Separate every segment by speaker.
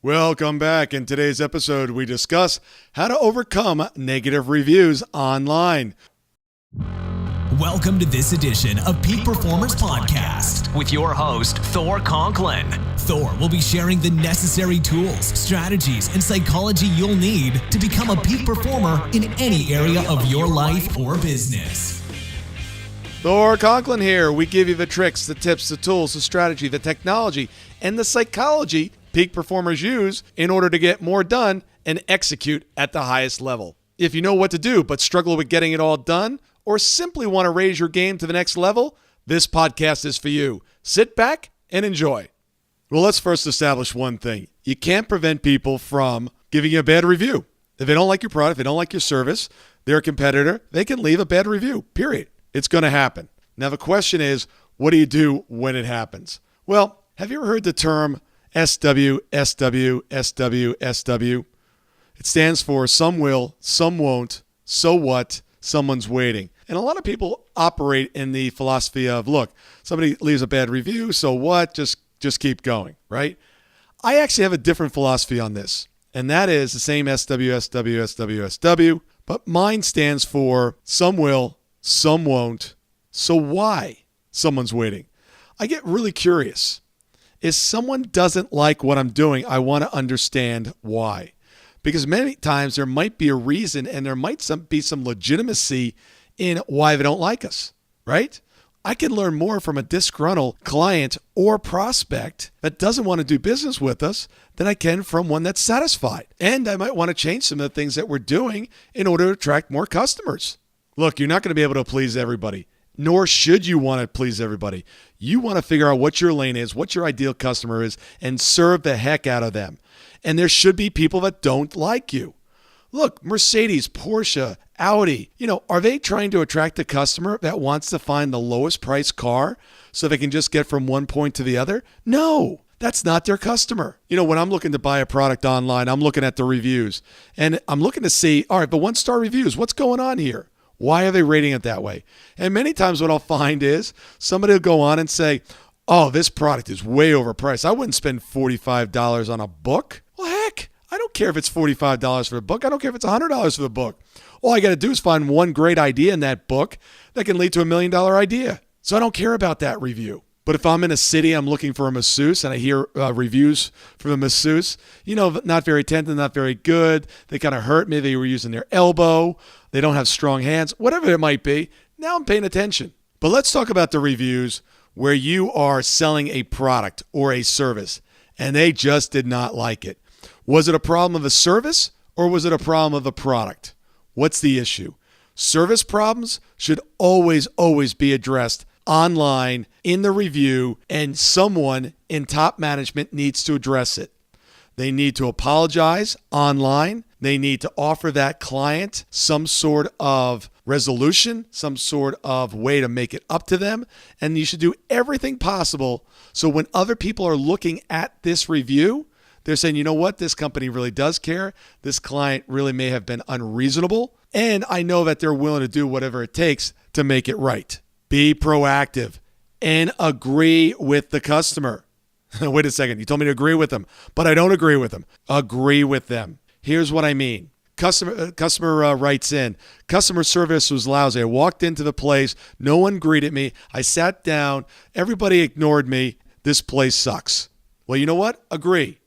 Speaker 1: Welcome back. In today's episode, we discuss how to overcome negative reviews online.
Speaker 2: Welcome to this edition of Peak Performers Podcast with your host, Thor Conklin. Thor will be sharing the necessary tools, strategies, and psychology you'll need to become a peak performer in any area of your life or business.
Speaker 1: Thor Conklin here. We give you the tricks, the tips, the tools, the strategy, the technology, and the psychology peak performers use in order to get more done and execute at the highest level. If you know what to do but struggle with getting it all done, or simply want to raise your game to the next level, this podcast is for you. Sit back and enjoy. Well, let's first establish one thing. You can't prevent people from giving you a bad review. If they don't like your product, if they don't like your service, they're a competitor, they can leave a bad review, period. It's going to happen. Now, the question is, what do you do when it happens? Well, have you ever heard the term SW, SW, SW, SW? It stands for some will, some won't, so what, someone's waiting. And a lot of people operate in the philosophy of, look, somebody leaves a bad review, so what? Just keep going, right? I actually have a different philosophy on this, and that is the same SW, SW, SW, SW, but mine stands for some will, some won't, so why? Someone's waiting. I get really curious. If someone doesn't like what I'm doing, I want to understand why. Because many times there might be a reason and there might be some legitimacy in why they don't like us, right? I can learn more from a disgruntled client or prospect that doesn't want to do business with us than I can from one that's satisfied. And I might want to change some of the things that we're doing in order to attract more customers. Look, you're not going to be able to please everybody, nor should you want to please everybody. You want to figure out what your lane is, what your ideal customer is, and serve the heck out of them. And there should be people that don't like you. Look, Mercedes, Porsche, Audi, are they trying to attract a customer that wants to find the lowest price car so they can just get from one point to the other? No, that's not their customer. When I'm looking to buy a product online, I'm looking at the reviews and I'm looking to see, all right, the 1-star reviews, what's going on here? Why are they rating it that way? And many times what I'll find is somebody will go on and say, oh, this product is way overpriced. I wouldn't spend $45 on a book. Well, heck, I don't care if it's $45 for a book. I don't care if it's $100 for the book. All I got to do is find one great idea in that book that can lead to $1 million idea. So I don't care about that review. But if I'm in a city, I'm looking for a masseuse and I hear reviews from a masseuse, not very attentive, not very good. They kind of hurt me. They were using their elbow. They don't have strong hands, whatever it might be. Now I'm paying attention. But let's talk about the reviews where you are selling a product or a service and they just did not like it. Was it a problem of the service or was it a problem of the product? What's the issue? Service problems should always be addressed online in the review, and someone in top management needs to address it. They need to apologize online. They need to offer that client some sort of resolution, some sort of way to make it up to them. And you should do everything possible so when other people are looking at this review, they're saying, you know what, this company really does care. This client really may have been unreasonable. And I know that they're willing to do whatever it takes to make it right. Be proactive and agree with the customer. Wait a second. You told me to agree with them, but I don't agree with them. Agree with them. Here's what I mean. Customer writes in, customer service was lousy. I walked into the place. No one greeted me. I sat down. Everybody ignored me. This place sucks. Well, you know what? Agree.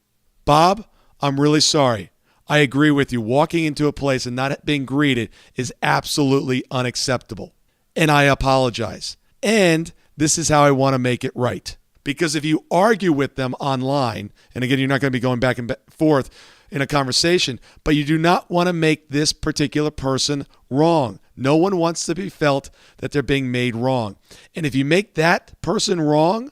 Speaker 1: Bob, I'm really sorry. I agree with you. Walking into a place and not being greeted is absolutely unacceptable. And I apologize. And this is how I want to make it right. Because if you argue with them online, and again, you're not going to be going back and forth in a conversation, but you do not want to make this particular person wrong. No one wants to be felt that they're being made wrong. And if you make that person wrong,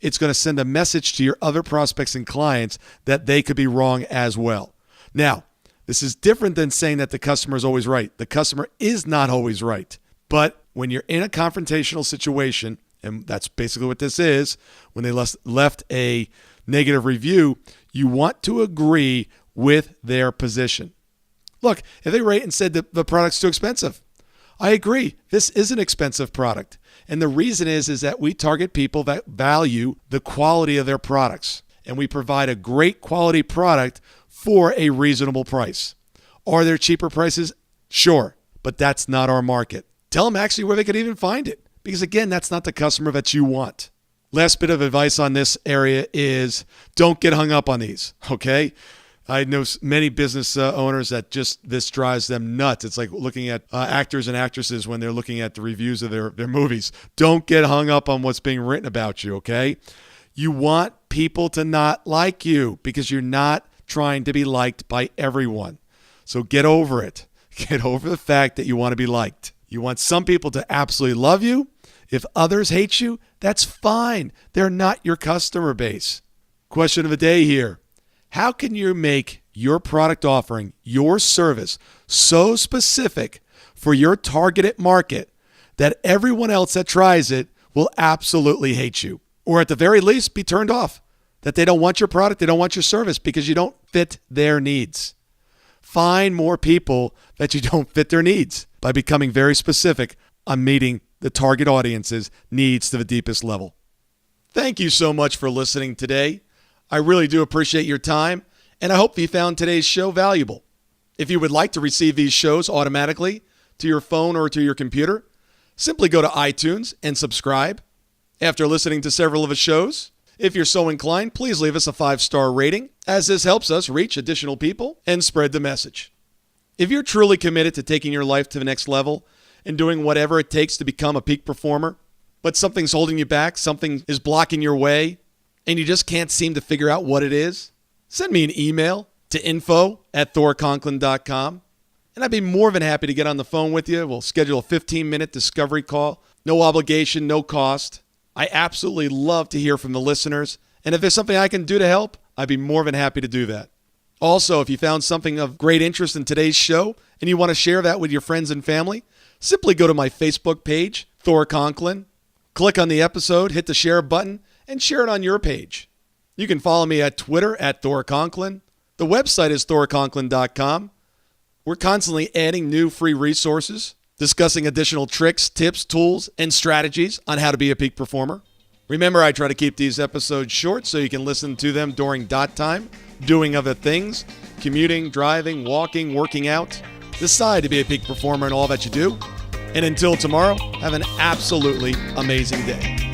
Speaker 1: it's going to send a message to your other prospects and clients that they could be wrong as well. Now, this is different than saying that the customer is always right. The customer is not always right. But when you're in a confrontational situation, and that's basically what this is, when they left a negative review, you want to agree with their position. Look, if they rate and said that the product's too expensive, I agree. This is an expensive product. And the reason is that we target people that value the quality of their products. and we provide a great quality product for a reasonable price. Are there cheaper prices? Sure, but that's not our market. Tell them actually where they could even find it, because again, that's not the customer that you want. Last bit of advice on this area is don't get hung up on these, okay? I know many business owners that this drives them nuts. It's like looking at actors and actresses when they're looking at the reviews of their movies. Don't get hung up on what's being written about you, okay? You want people to not like you because you're not trying to be liked by everyone. So get over it. Get over the fact that you want to be liked. You want some people to absolutely love you. If others hate you, that's fine. They're not your customer base. Question of the day here. How can you make your product offering, your service, so specific for your targeted market that everyone else that tries it will absolutely hate you? Or at the very least, be turned off. That they don't want your product, they don't want your service because you don't fit their needs. Find more people that you don't fit their needs by becoming very specific on meeting the target audience's needs to the deepest level. Thank you so much for listening today. I really do appreciate your time, and I hope you found today's show valuable. If you would like to receive these shows automatically to your phone or to your computer, simply go to iTunes and subscribe. After listening to several of the shows, if you're so inclined, please leave us a 5-star rating, as this helps us reach additional people and spread the message. If you're truly committed to taking your life to the next level and doing whatever it takes to become a peak performer, but something's holding you back, something is blocking your way, and you just can't seem to figure out what it is, send me an email to info@thorconklin.com, and I'd be more than happy to get on the phone with you. We'll schedule a 15-minute discovery call. No obligation, no cost. I absolutely love to hear from the listeners, and if there's something I can do to help, I'd be more than happy to do that. Also, if you found something of great interest in today's show and you want to share that with your friends and family, simply go to my Facebook page, Thor Conklin, click on the episode, hit the share button, and share it on your page. You can follow me at Twitter at Thor Conklin. The website is thorconklin.com. We're constantly adding new free resources, discussing additional tricks, tips, tools, and strategies on how to be a peak performer. Remember, I try to keep these episodes short so you can listen to them during dot time, doing other things, commuting, driving, walking, working out. Decide to be a peak performer in all that you do. And until tomorrow, have an absolutely amazing day.